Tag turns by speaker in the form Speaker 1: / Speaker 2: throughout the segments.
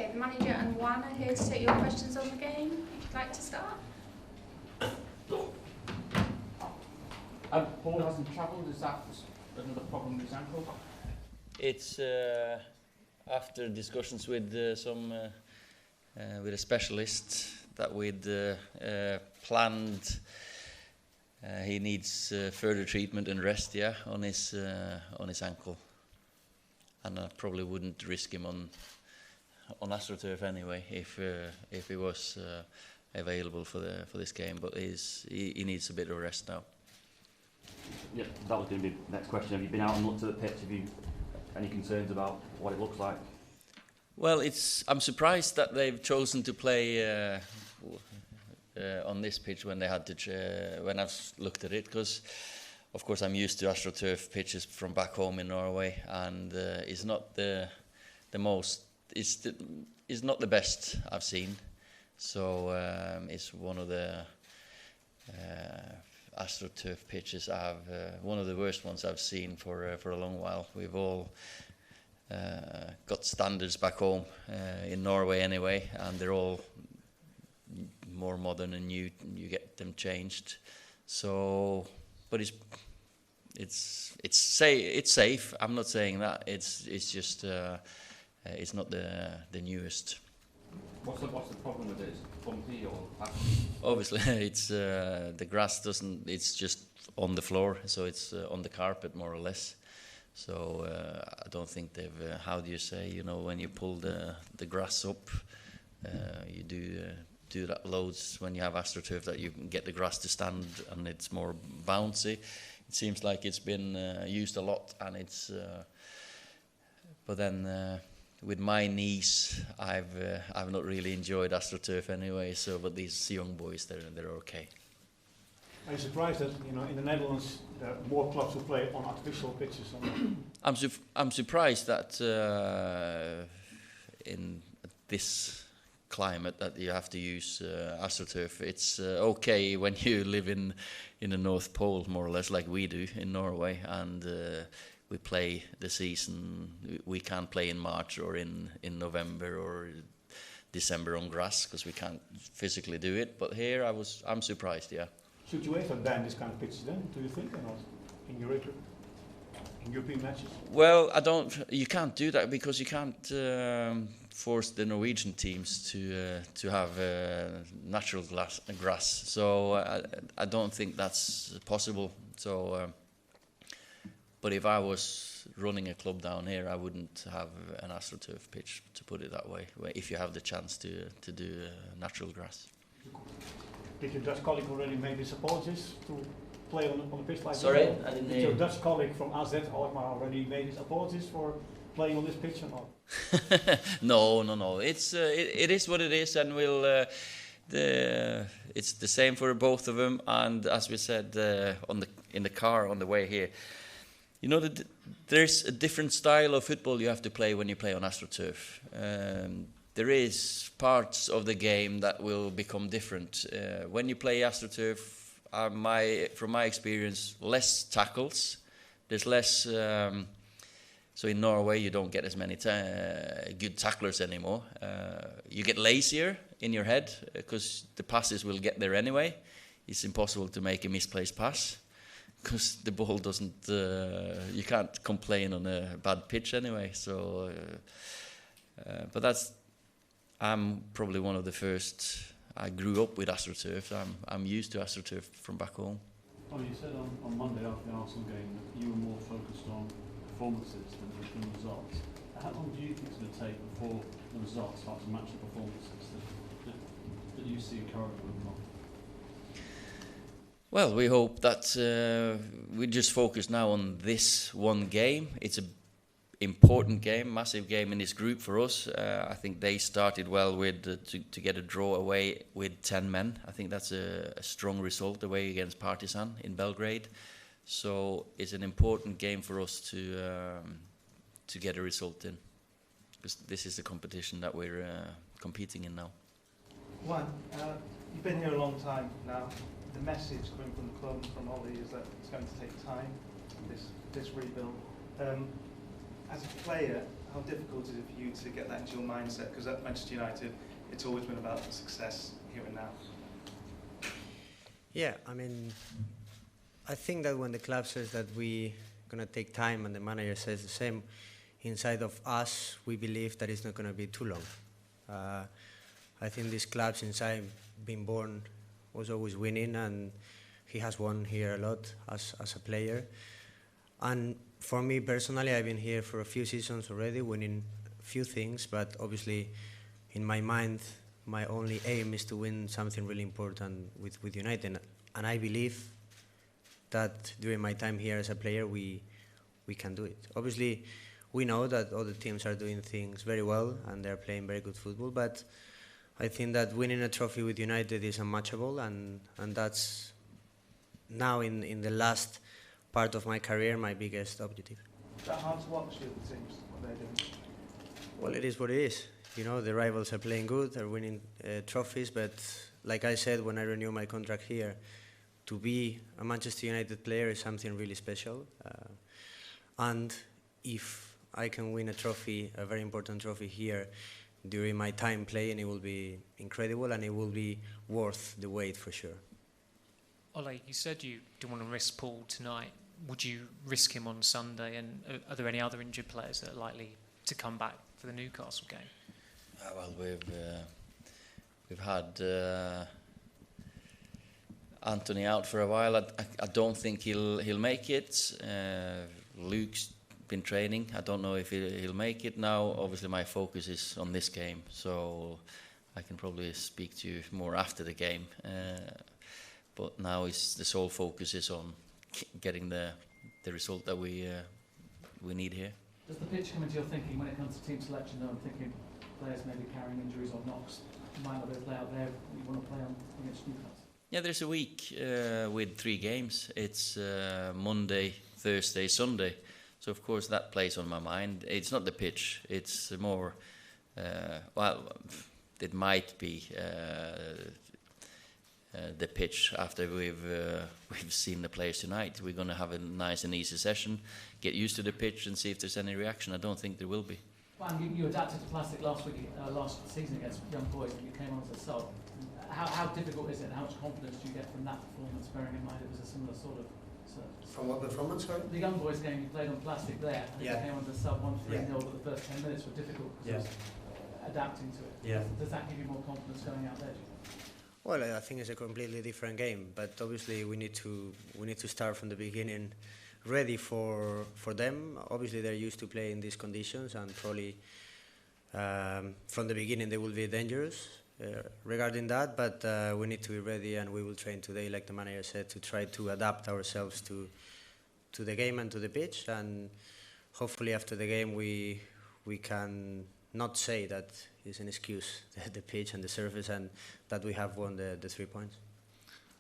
Speaker 1: Okay, the manager and Juan are here to take your questions on the game. If you'd like to start.
Speaker 2: Paul hasn't travelled, is that another problem with his ankle?
Speaker 3: It's after discussions with with a specialist that we'd planned. He needs further treatment and rest, on his ankle, and I probably wouldn't risk him on AstroTurf anyway if he was available for this game. But he needs a bit of rest now.
Speaker 2: Yeah, that was going to be the next question. Have you been out and looked at the pitch? Have you any concerns about what it looks like?
Speaker 3: Well, I'm surprised that they've chosen to play on this pitch when they had to when I've looked at it, because of course I'm used to AstroTurf pitches from back home in Norway, and it's not the most, it's not the best I've seen. So it's one of the AstroTurf pitches one of the worst ones I've seen for a long while. We've all got standards back home in Norway anyway, and they're all more modern and new. You get them changed. So, but it's safe. I'm not saying that. It's just it's not the newest.
Speaker 2: What's the problem with it? Is it bumpy or
Speaker 3: obviously it's the grass doesn't. It's just on the floor, so it's on the carpet more or less. So I don't think they've. How do you say? You know, when you pull the grass up, you do that loads when you have AstroTurf, that you can get the grass to stand and it's more bouncy. It seems like it's been used a lot, and it's. But then with my knees, I've not really enjoyed AstroTurf anyway. So, but these young boys, they're okay.
Speaker 4: Are you surprised that in the Netherlands there are more clubs who play on artificial pitches?
Speaker 3: I'm surprised that in this climate that you have to use AstroTurf. It's okay when you live in the North Pole, more or less, like we do in Norway, and we play the season. We can't play in March or in November or December on grass because we can't physically do it. But here I'm surprised, yeah.
Speaker 4: Should UEFA ban this kind of pitches then, do you think, or not, in European matches?
Speaker 3: Well, you can't do that because you can't force the Norwegian teams to have natural grass. So I don't think that's possible. So, but if I was running a club down here, I wouldn't have an AstroTurf pitch, to put it that way. If you have the chance to do natural grass.
Speaker 4: Did your Dutch colleague already make his apologies to play on a pitch like
Speaker 3: Sorry,
Speaker 4: that?
Speaker 3: I didn't
Speaker 4: Did
Speaker 3: hear.
Speaker 4: your Dutch colleague from AZ Alkmaar already made his apologies for playing on this pitch or not?
Speaker 3: No. It is what it is, and it's the same for both of them. And as we said in the car on the way here, you know that there's a different style of football you have to play when you play on AstroTurf. There is parts of the game that will become different when you play AstroTurf. From my experience, less tackles. There's less. So in Norway, you don't get as many good tacklers anymore. You get lazier in your head because the passes will get there anyway. It's impossible to make a misplaced pass because the ball doesn't. You can't complain on a bad pitch anyway. So, but I'm probably one of the first. I grew up with AstroTurf. I'm used to AstroTurf from back home.
Speaker 5: Oh, you said on Monday after the Arsenal game that you were more focused on performances than results. How long do you think it's going to take before the results start to match the performances that you see currently with them?
Speaker 3: Well, we hope that we just focus now on this one game. It's an important game, massive game in this group for us. I think they started well with to get a draw away with 10 men. I think that's a strong result away against Partizan in Belgrade. So it's an important game for us to get a result in, because this is the competition that we're competing in now.
Speaker 6: Juan, you've been here a long time now. The message coming from the club and from Ole is that it's going to take time, this rebuild. as a player, how difficult is it for you to get that into your mindset? Because at Manchester United, it's always been about success here and now.
Speaker 7: Yeah, I mean, I think that when the club says that we're going to take time and the manager says the same, inside of us, we believe that it's not going to be too long. I think this club, since I've been born, was always winning, and he has won here a lot as a player. And for me personally, I've been here for a few seasons already, winning a few things, but obviously in my mind, my only aim is to win something really important with United. And I believe that during my time here as a player, we can do it. Obviously, we know that other teams are doing things very well and they're playing very good football, but I think that winning a trophy with United is unmatchable, and that's now in the last part of my career my biggest objective.
Speaker 6: Is that hard to watch the other teams, what they're doing?
Speaker 7: Well, it is what it is. You know, the rivals are playing good, they're winning trophies, but like I said when I renew my contract here, to be a Manchester United player is something really special. And if I can win a trophy, a very important trophy here, during my time playing, it will be incredible and it will be worth the wait for sure.
Speaker 8: Ole, you said you don't want to risk Paul tonight. Would you risk him on Sunday? And are there any other injured players that are likely to come back for the Newcastle game?
Speaker 3: Well, we've had Anthony out for a while. I don't think he'll make it. Luke's been training. I don't know if he'll make it now. Obviously, my focus is on this game, so I can probably speak to you more after the game. But now the sole focus is on getting the result that we need here.
Speaker 5: Does the pitch come into your thinking when it comes to team selection? Though I'm thinking players maybe carrying injuries or knocks. You might not be able to play out there. You want to play on against Newcastle.
Speaker 3: Yeah, there's a week with 3 games. It's Monday, Thursday, Sunday. So of course that plays on my mind. It's not the pitch. It's more. Well, it might be the pitch after we've seen the players tonight. We're going to have a nice and easy session, get used to the pitch, and see if there's any reaction. I don't think there will be.
Speaker 5: Juan, you adapted to plastic last season against young boys, and you came on as a sub. How difficult is it, and how much confidence do you get from that performance, bearing in mind it was a similar sort of...
Speaker 7: From what performance, sorry?
Speaker 5: The young boys game, you played on plastic there, and you came on as a sub 1-3-0, but the first 10 minutes were difficult because it was adapting to it.
Speaker 7: Yeah.
Speaker 5: Does that give you more confidence going out there, do you think?
Speaker 7: Well, I think it's a completely different game, but obviously we need to start from the beginning, ready for them. Obviously they're used to play in these conditions, and probably from the beginning they will be dangerous regarding that. But we need to be ready, and we will train today, like the manager said, to try to adapt ourselves to the game and to the pitch. And hopefully after the game we can not say that it's an excuse, the pitch and the surface, and that we have won the 3 points.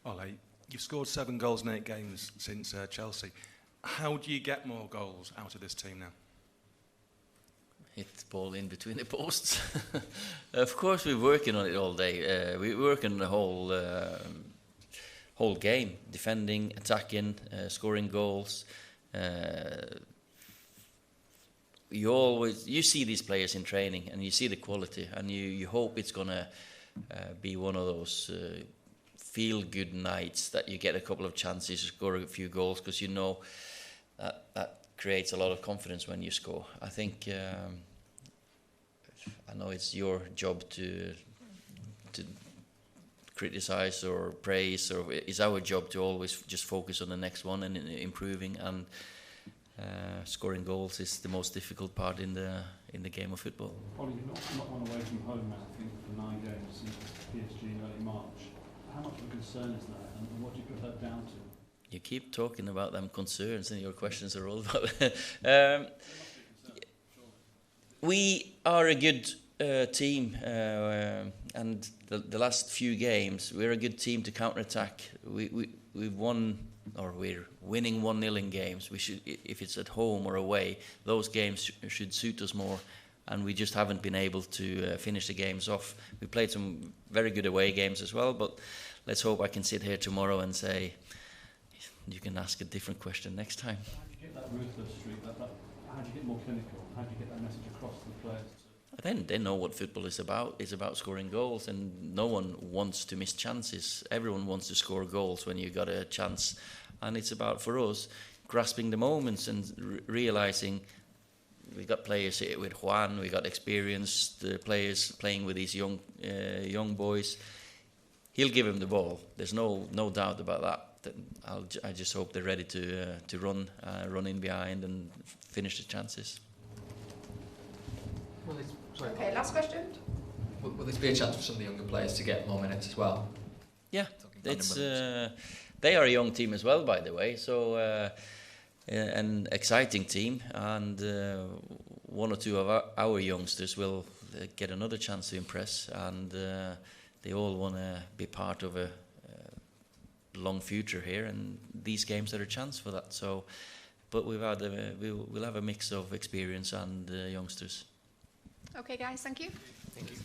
Speaker 9: Ole, you've scored 7 goals in 8 games since Chelsea. How do you get more goals out of this team now?
Speaker 3: Hit the ball in between the posts. Of course, we're working on it all day. We work on the whole game, defending, attacking, scoring goals. You see these players in training, and you see the quality, and you hope it's gonna be one of those feel-good nights that you get a couple of chances to score a few goals, because you know that creates a lot of confidence when you score. I think I know it's your job to criticize or praise, or it's our job to always just focus on the next one and improving, and scoring goals is the most difficult part in the game of football.
Speaker 5: Ole, you've not won away from home, I think, for 9 games since PSG in early March. How much of a concern is that, and what do you put that down to?
Speaker 3: You keep talking about them concerns, and your questions are all about. We are a good team, and the last few games we're a good team to counter-attack. We've won, or we're winning 1-0 in games. We should, if it's at home or away, those games should suit us more, and we just haven't been able to finish the games off. We played some very good away games as well, but let's hope I can sit here tomorrow and say, you can ask a different question next time.
Speaker 5: How do you get that ruthless streak, that how do you get more clinical? How do you get that message across to the players?
Speaker 3: Then they know what football is about. It's about scoring goals, and no one wants to miss chances. Everyone wants to score goals when you got a chance, and it's about, for us, grasping the moments and realizing we got players here with Juan. We got experienced players playing with these young boys. He'll give him the ball. There's no doubt about that. I just hope they're ready to run in behind and finish the chances.
Speaker 1: Okay, last question.
Speaker 10: Will this be a chance for some of the younger players to get more minutes as well?
Speaker 3: Yeah, it's they are a young team as well, by the way. So an exciting team, and one or two of our youngsters will get another chance to impress, and they all want to be part of a long future here, and these games are a chance for that. So, but we'll have a mix of experience and youngsters.
Speaker 1: Okay, guys, thank you.
Speaker 10: Thank you.